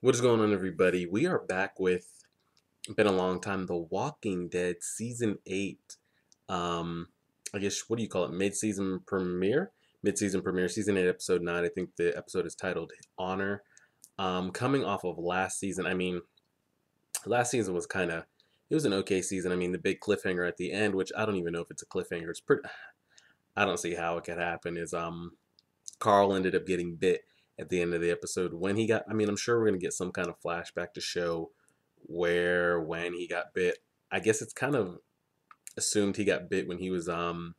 What is going on, everybody? We are back with been a long time, The Walking Dead season 8. Um, I guess what do you call it? Mid-season premiere? Mid-season premiere, season 8, episode 9. I think the episode is titled Honor. Coming off of last season, last season was it was an okay season. I mean, the big cliffhanger at the end, which I don't even know if it's a cliffhanger. It's pretty, I don't see how it could happen, is Carl ended up getting bit at the end of the episode. When he got, I'm sure we're going to get some kind of flashback to show when he got bit. I guess it's kind of assumed he got bit when he was, I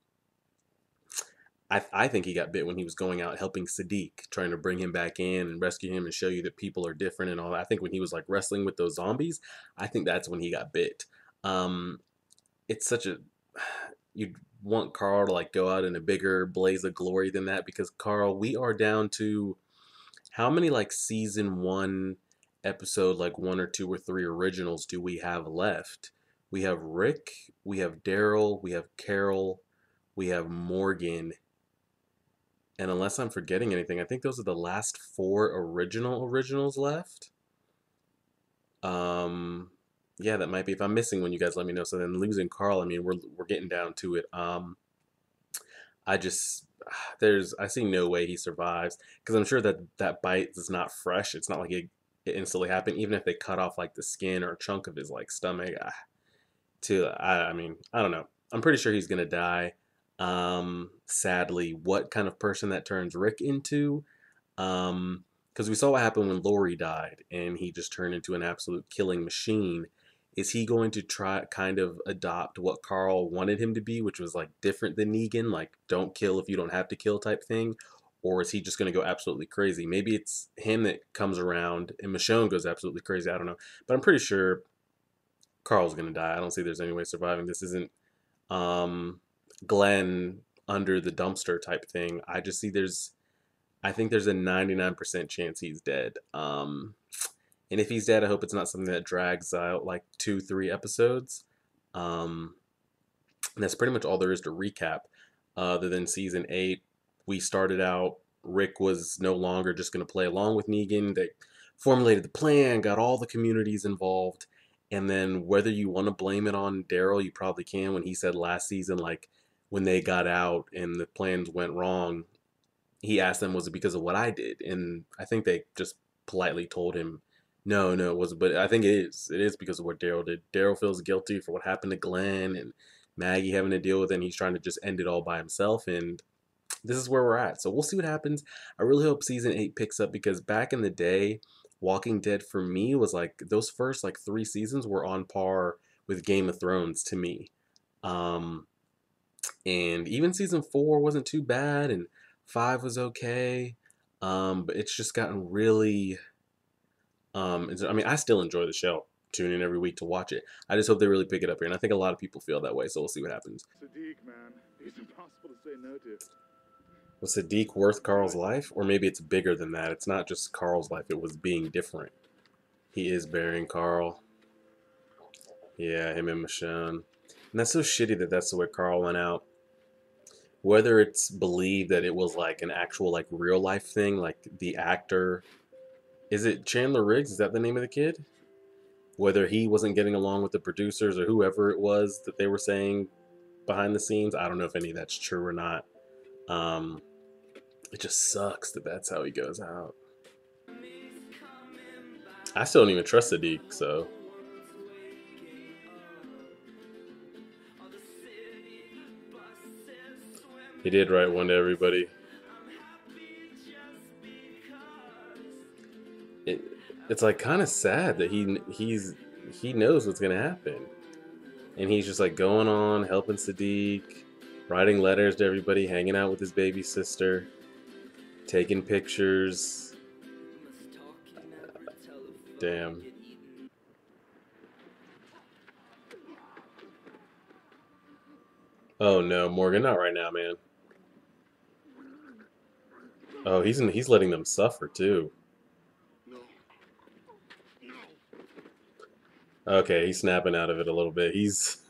think he got bit when he was going out helping Sadiq, trying to bring him back in and rescue him and show you that people are different and all that. I think when he was like wrestling with those zombies, I think that's when he got bit. Um, it's such a, you'd want Carl to like go out in a bigger blaze of glory than that, because Carl, we are down to how many like season one episode, like one or two or three originals do we have left? We have Rick, we have Daryl, we have Carol, we have Morgan, and unless I'm forgetting anything, I think those are the last four originals left. Um, yeah, that might be. If I'm missing one, you guys let me know. So then losing Carl, I mean, we're getting down to it. I just I see no way he survives, because I'm sure that that bite is not fresh. It's not like it instantly happened. Even if they cut off like the skin or a chunk of his like stomach, I mean, I don't know. I'm pretty sure he's gonna die. Sadly, what kind of person that turns Rick into? Because we saw what happened when Lori died, and he just turned into an absolute killing machine. Is he going to try kind of adopt what Carl wanted him to be, which was like different than Negan, like don't kill if you don't have to kill type thing? Or is he just going to go absolutely crazy? Maybe it's him that comes around and Michonne goes absolutely crazy. I don't know. But I'm pretty sure Carl's going to die. I don't see there's any way surviving. This isn't um, Glenn under the dumpster type thing. I think there's a 99% chance he's dead. And if he's dead, I hope it's not something that drags out like 2, 3 episodes. Um, and that's pretty much all there is to recap. Other than season 8, we started out. Rick was no longer just going to play along with Negan. They formulated the plan, got all the communities involved, and then whether you want to blame it on Daryl, you probably can. When he said last season, like when they got out and the plans went wrong, he asked them, was it because of what I did? And I think they just politely told him, no, no, it wasn't. But I think it is. It is because of what Daryl did. Daryl feels guilty for what happened to Glenn and Maggie having to deal with it. And he's trying to just end it all by himself. And this is where we're at. So we'll see what happens. I really hope season 8 picks up, because back in the day, Walking Dead for me was like those first like 3 seasons were on par with Game of Thrones to me. Um, and even season 4 wasn't too bad, and 5 was okay. But it's just gotten really. I mean, I still enjoy the show. Tune in every week to watch it. I just hope they really pick it up here, and I think a lot of people feel that way. So we'll see what happens. Sadiq, man. He's impossible to say no to. Was Sadiq worth Carl's life, or maybe it's bigger than that? It's not just Carl's life; it was being different. He is burying Carl. Yeah, him and Michonne. And that's so shitty that that's the way Carl went out. Whether it's believed that it was like an actual like real life thing, like the actor, is it Chandler Riggs? Is that the name of the kid? Whether he wasn't getting along with the producers or whoever it was that they were saying behind the scenes, I don't know if any of that's true or not. Um, it just sucks that that's how he goes out. I still don't even trust Sadiq, so he did write one to everybody. It, it's like kind of sad that he knows what's gonna happen, and he's just like going on helping Sadiq, writing letters to everybody, hanging out with his baby sister, taking pictures. Damn. Oh no, Morgan, not right now, man. Oh, he's letting them suffer too. No. No. Okay, he's snapping out of it a little bit. He's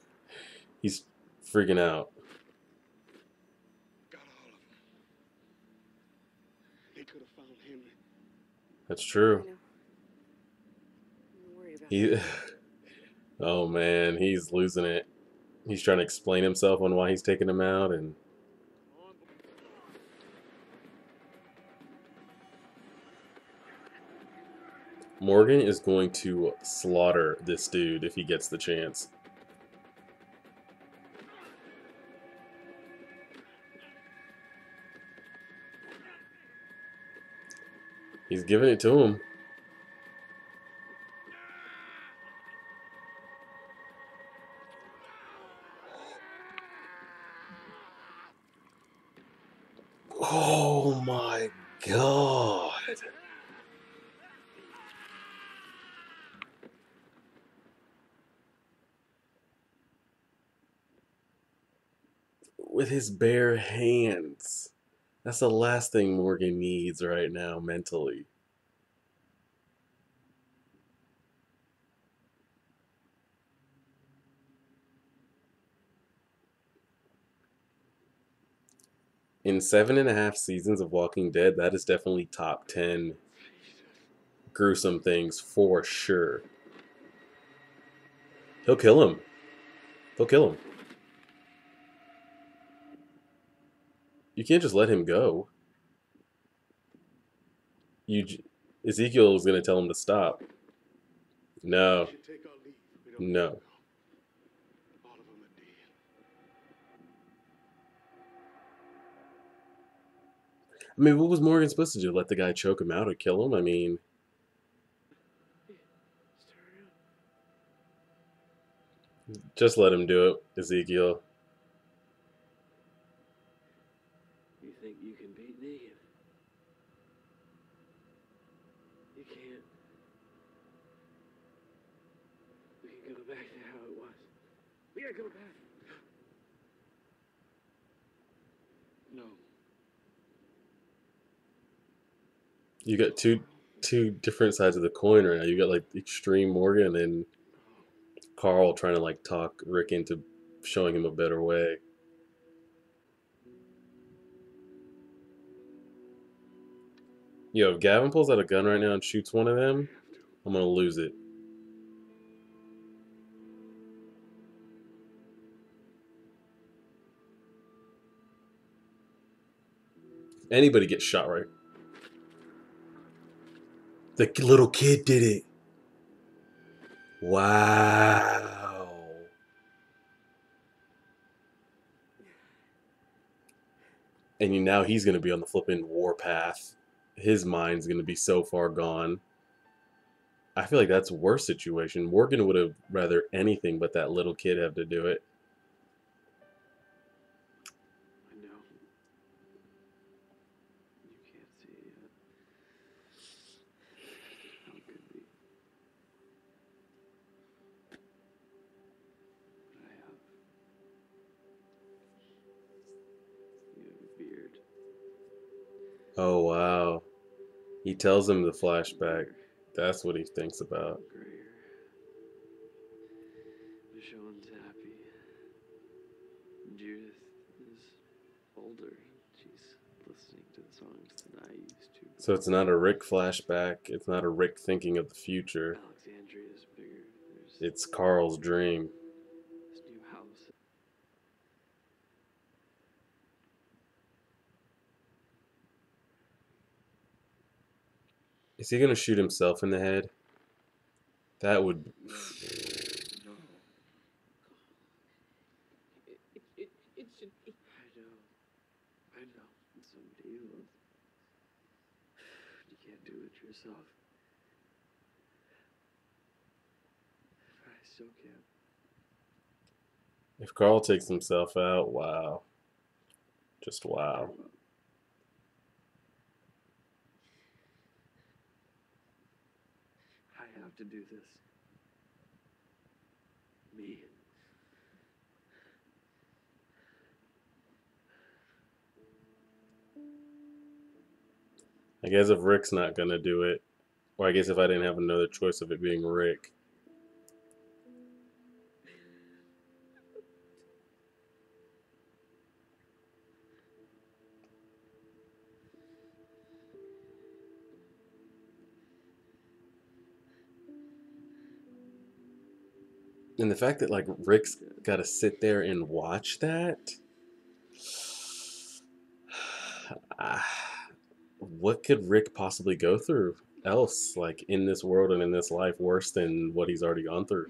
freaking out. Got all of them. They could have found him. That's true. I know. He, oh man, he's losing it. He's trying to explain himself on why he's taking him out, and Morgan is going to slaughter this dude if he gets the chance. He's giving it to him. Oh my god. With his bare hands. That's the last thing Morgan needs right now mentally. In 7.5 seasons of Walking Dead, that is definitely top 10 gruesome things for sure. He'll kill him. He'll kill him. You can't just let him go. Ezekiel was going to tell him to stop. No. No. I mean, what was Morgan supposed to do? Let the guy choke him out or kill him? I mean, just let him do it, Ezekiel. You think you can beat Negan? You can't. We can go back to how it was. We gotta go back. No. You got two different sides of the coin right now. You got like extreme Morgan and then Carl trying to like talk Rick into showing him a better way. Yo, if Gavin pulls out a gun right now and shoots one of them, I'm gonna lose it. Anybody gets shot right. The little kid did it. Wow. And now he's going to be on the flipping warpath. His mind's going to be so far gone. I feel like that's a worse situation. Morgan would have rather anything but that little kid have to do it. I know. You can't see it yet. How it could be. But I have. You have a beard. Oh, wow. He tells him the flashback. That's what he thinks about. Grayer. Michonne's happy. Judith is older. She's listening to the songs that I used to. So it's not a Rick flashback. It's not a Rick thinking of the future. Alexandria's bigger. There's It's Carl's dream. this new house. Is he going to shoot himself in the head? That would... No. It should be. I know. Somebody who loves. You can't do it yourself. I still can't. If Carl takes himself out, wow. Just wow. I have to do this. Me. I guess if Rick's not gonna do it, or I guess if I didn't have another choice of it being Rick. And the fact that like Rick's got to sit there and watch that, what could Rick possibly go through else, like in this world and in this life, worse than what he's already gone through?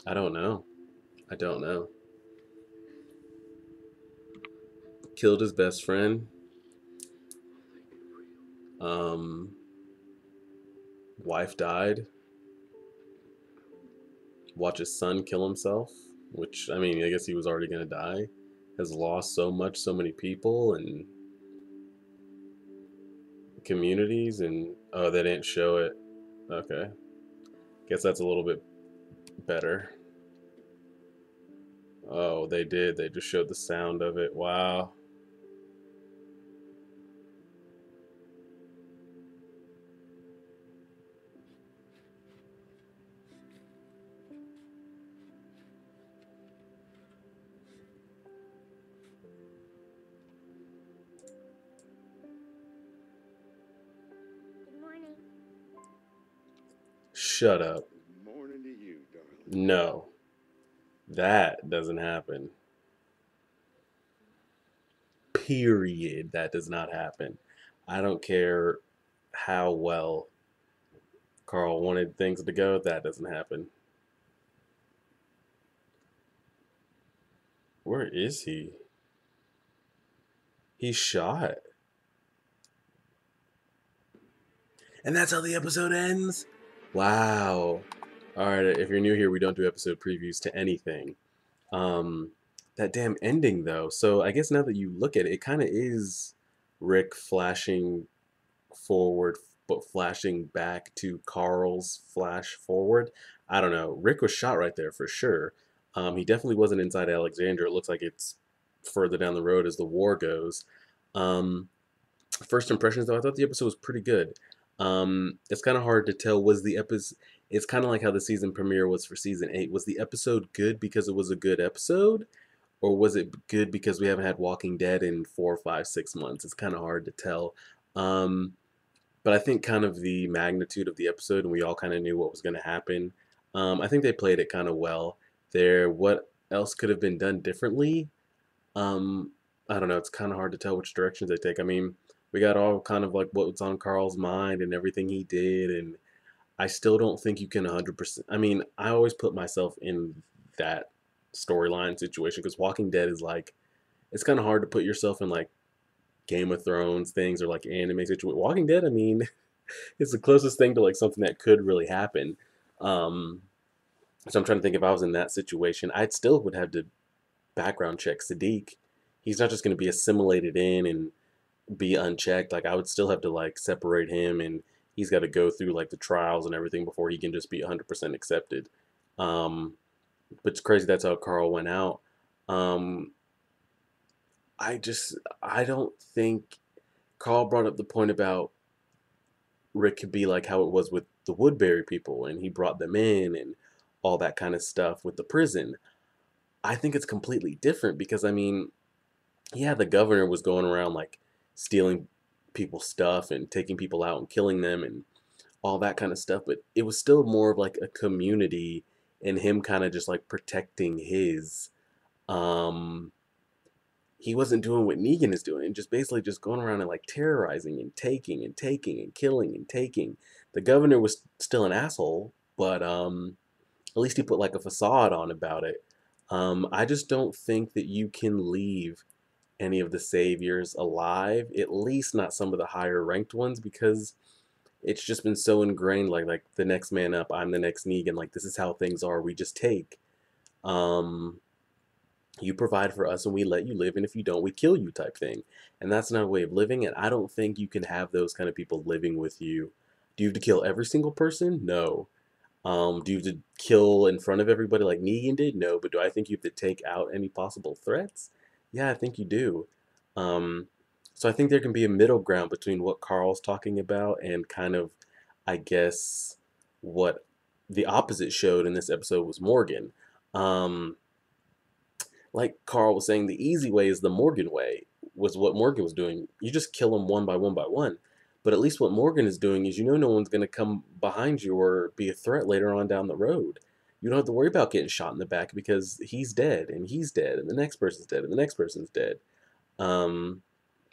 I don't know. I don't know. Killed his best friend. Um, Wife died. Watch his son kill himself, which I mean, I guess he was already gonna die. Has lost so much, so many people and communities, and oh, they didn't show it. Okay, guess that's a little bit better. Oh, they did. They just showed the sound of it. Wow. Good morning. Shut up. Good morning to you, darling. No, that doesn't happen. Period. That does not happen. I don't care how well Carl wanted things to go. That doesn't happen. Where is he? He's shot. And that's how the episode ends? Wow. Alright, if you're new here, we don't do episode previews to anything. That damn ending, though. So I guess now that you look at it, it kind of is Rick flashing forward, but flashing back to Carl's flash forward. I don't know. Rick was shot right there for sure. He definitely wasn't inside Alexandria. It looks like it's further down the road as the war goes. Um, First impressions, though, I thought the episode was pretty good. It's kind of hard to tell. Was the episode? It's kind of like how the season premiere was for season 8. Was the episode good because it was a good episode, or was it good because we haven't had Walking Dead in 4, 5, 6 months? It's kind of hard to tell. Um, but I think kind of the magnitude of the episode, and we all kind of knew what was going to happen. I think they played it kind of well. There, what else could have been done differently? Um, I don't know. It's kind of hard to tell which directions they take. I mean, we got all kind of like what's on Carl's mind and everything he did, and I still don't think you can 100%. I mean, I always put myself in that storyline situation because Walking Dead is like, it's kind of hard to put yourself in like Game of Thrones things or like anime situation. Walking Dead, I mean, it's the closest thing to like something that could really happen. Um, so I'm trying to think if I was in that situation, I still would have to background check Sadiq. He's not just going to be assimilated in and be unchecked. Like I would still have to like separate him, and he's got to go through like the trials and everything before he can just be 100% accepted. Um, but it's crazy that's how Carl went out. Um, I don't think Carl brought up the point about Rick could be like how it was with the Woodbury people, and he brought them in and all that kind of stuff with the prison. I think it's completely different because I mean, yeah, the governor was going around like stealing people's stuff and taking people out and killing them and all that kind of stuff, but it was still more of like a community and him kind of just like protecting his. Um, he wasn't doing what Negan is doing and just basically just going around and like terrorizing and taking and taking and killing and taking. The governor was still an asshole, but at least he put like a facade on about it. I just don't think that you can leave any of the saviors alive, at least not some of the higher ranked ones, because it's just been so ingrained, like the next man up, I'm the next Negan, like this is how things are, we just take. Um, you provide for us and we let you live, and if you don't, we kill you type thing. And that's not a way of living, and I don't think you can have those kind of people living with you. Do you have to kill every single person? No. Do you have to kill in front of everybody like Negan did? No, but do I think you have to take out any possible threats? Yeah, I think you do. Um, so I think there can be a middle ground between what Carl's talking about and kind of, I guess, what the opposite showed in this episode was Morgan. Um, like Carl was saying, the easy way is the Morgan way, was what Morgan was doing. You just kill them one by one by one. But at least what Morgan is doing is you know no one's going to come behind you or be a threat later on down the road. you don't have to worry about getting shot in the back because he's dead and he's dead and the next person's dead and the next person's dead. Um,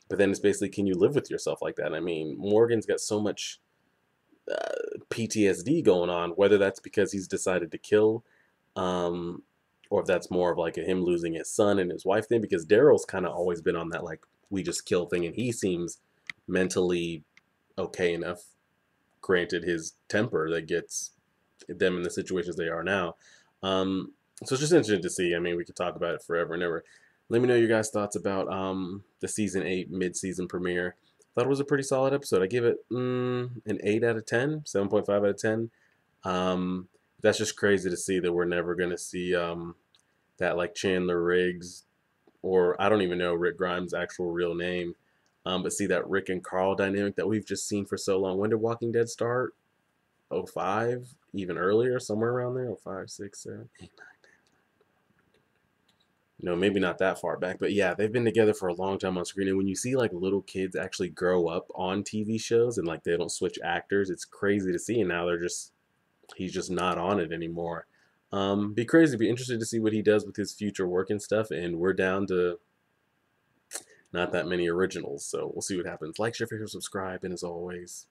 but then it's basically, can you live with yourself like that? I mean, Morgan's got so much PTSD going on, whether that's because he's decided to kill, um, or if that's more of like him losing his son and his wife thing, because Daryl's kind of always been on that like we just kill thing, and he seems mentally okay enough, granted his temper that gets them in the situations they are now. So it's just interesting to see. I mean, we could talk about it forever and ever. Let me know your guys' thoughts about the season 8 mid-season premiere. Thought it was a pretty solid episode. I give it an 8 out of 10, 7.5 out of 10. That's just crazy to see that we're never gonna see that like Chandler Riggs, or I don't even know Rick Grimes' actual real name, but see that Rick and Carl dynamic that we've just seen for so long. When did Walking Dead start? 05, even earlier, somewhere around there. 05, 6, 7, 8, 9, 10. No, maybe not that far back, but yeah, they've been together for a long time on screen. And when you see like little kids actually grow up on TV shows and like they don't switch actors, it's crazy to see. And now he's just not on it anymore. Be crazy, be interested to see what he does with his future work and stuff. And we're down to not that many originals, so we'll see what happens. Like, share, favorite, subscribe, and as always,